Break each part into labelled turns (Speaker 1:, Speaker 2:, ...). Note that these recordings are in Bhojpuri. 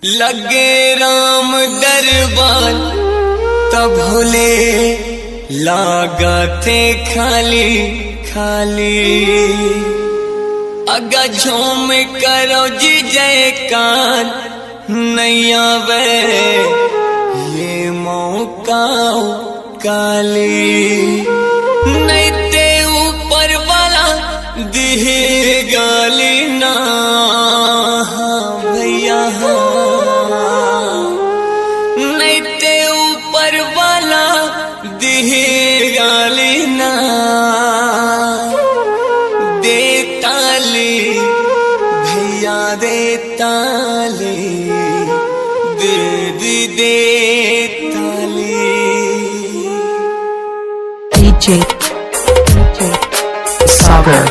Speaker 1: लगे राम दरबार तब भोले लागते खाली खाली। अगा झूम करो जी जयकार नहीं आवे ये मौका काली। नहीं ते ऊपर वाला दिहे गाली ना भैया, नहीं ते ऊपर वाला दिहे गाली ना। दे ताली भैया दे ताली, दे ताली।
Speaker 2: DJ Sagar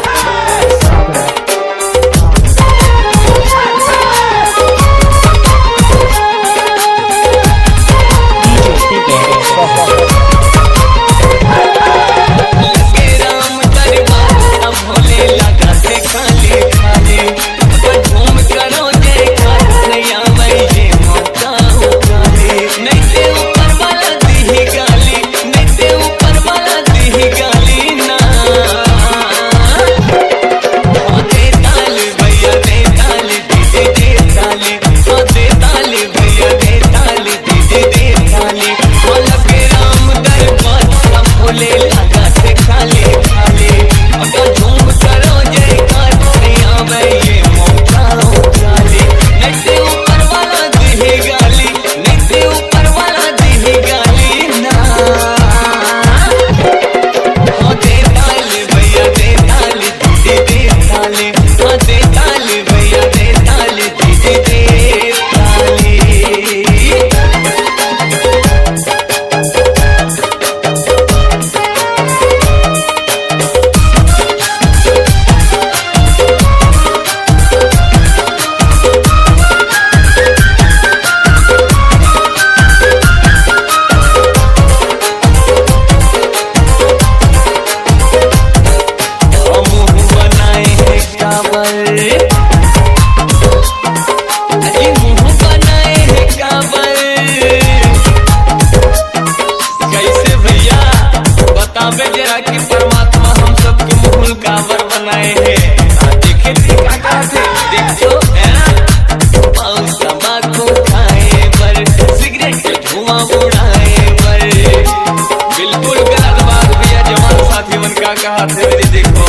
Speaker 1: कहा थे मेरी देखो।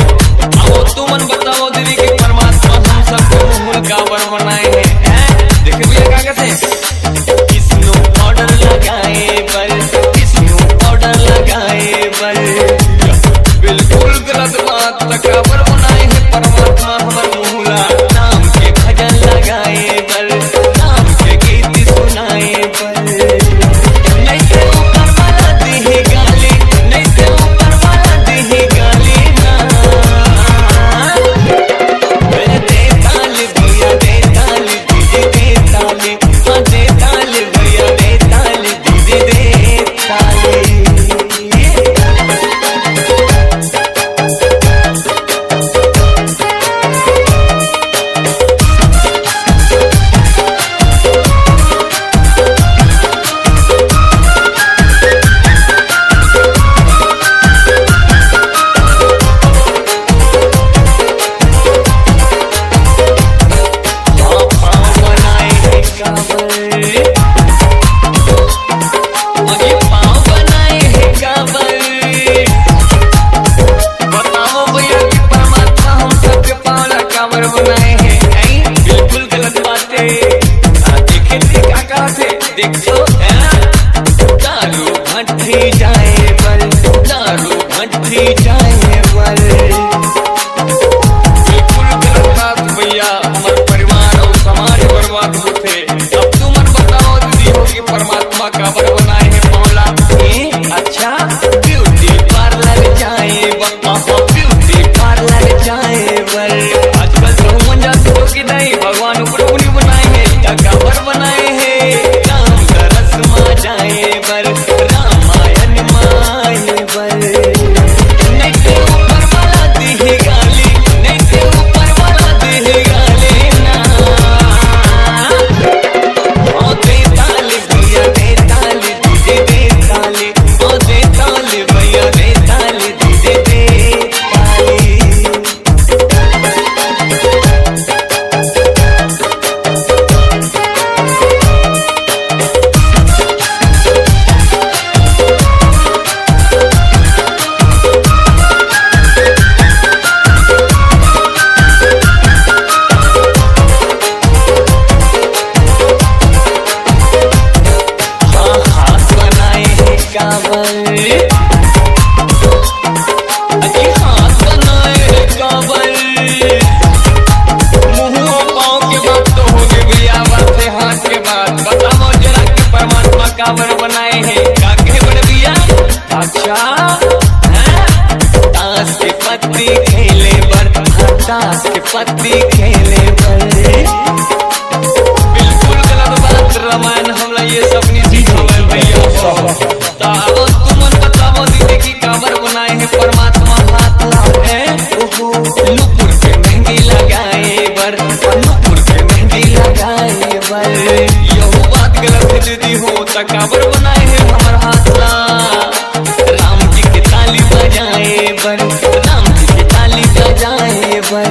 Speaker 1: अब तुमन बताओ दीदी कि परमात्मा हम सबको मूल काबर बनाए हैं। देखिए भैया क्या कहते हैं, किसनो ऑर्डर लगाए पर, किसनो ऑर्डर लगाए पर। बिल्कुल गलत बात, काबर बनाए हैं परमात्मा हमर मूला। नाम के भजन लगाए पर, नाम के गीत सुनाए पर। नहीं ते ऊपर वाला दिहे गाली, नहीं ते ऊपर वाला दिहे गाली ना। दे ताली भैया दे ताली, दीदी दे ताली, हाँ दे ताली भैया दे ताली, दीदी दे ताली। देखो दारू भट्टी जाए बल, दारू भट्टी जाए बल। बिल्कुल गलत बात भैया, हमारे परिवार और समाज बर्बाद होते। अब तुमन बताओ दीदी हो कि परमात्मा का बर बनाए हैं मौला। अच्छा ब्यूटी पार्लर जाए बल, ब्यूटी पार्लर जाए बल। आजकल तो मन जाते हो कि नहीं, भगवान ऊपर बनाए हैं या काबर बनाए हैं। अच्छा ताश के पत्ती खेले बर, ताश के पत्ती खेले बर। बिल्कुल गलत बात, रामायण हमला ये सब नहीं सिखावे भैया। ताओ तुमन बताओ दीदी की काबर बनाए हैं परमात्मा हाथ लाए। नुपुर पे मेहंदी लगाए बर, नुपुर पे मेहंदी लगाए बर। यह बात गलत है दीदी हो तो काबर बनाए हैं हमार हाथ ला। राम जी की ताली बजाए बर, राम जी की ताली बजाए बर।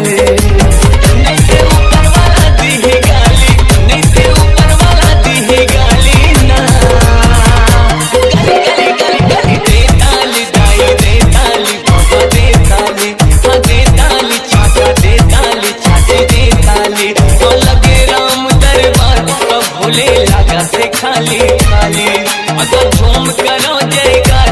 Speaker 1: नहीं से ऊपर वाला दी है गाली, नहीं से ऊपर वाला दी है गाली ना। गाली गाली गाली गाली दे ताली दाई दे ताली बाबा दे ताली, हाँ दे ताली चाचा दे ताली चाची दे ताली। तो लगे राम दरबार तो भोले लगा से खाली खाली। अगर झूम करो जयकार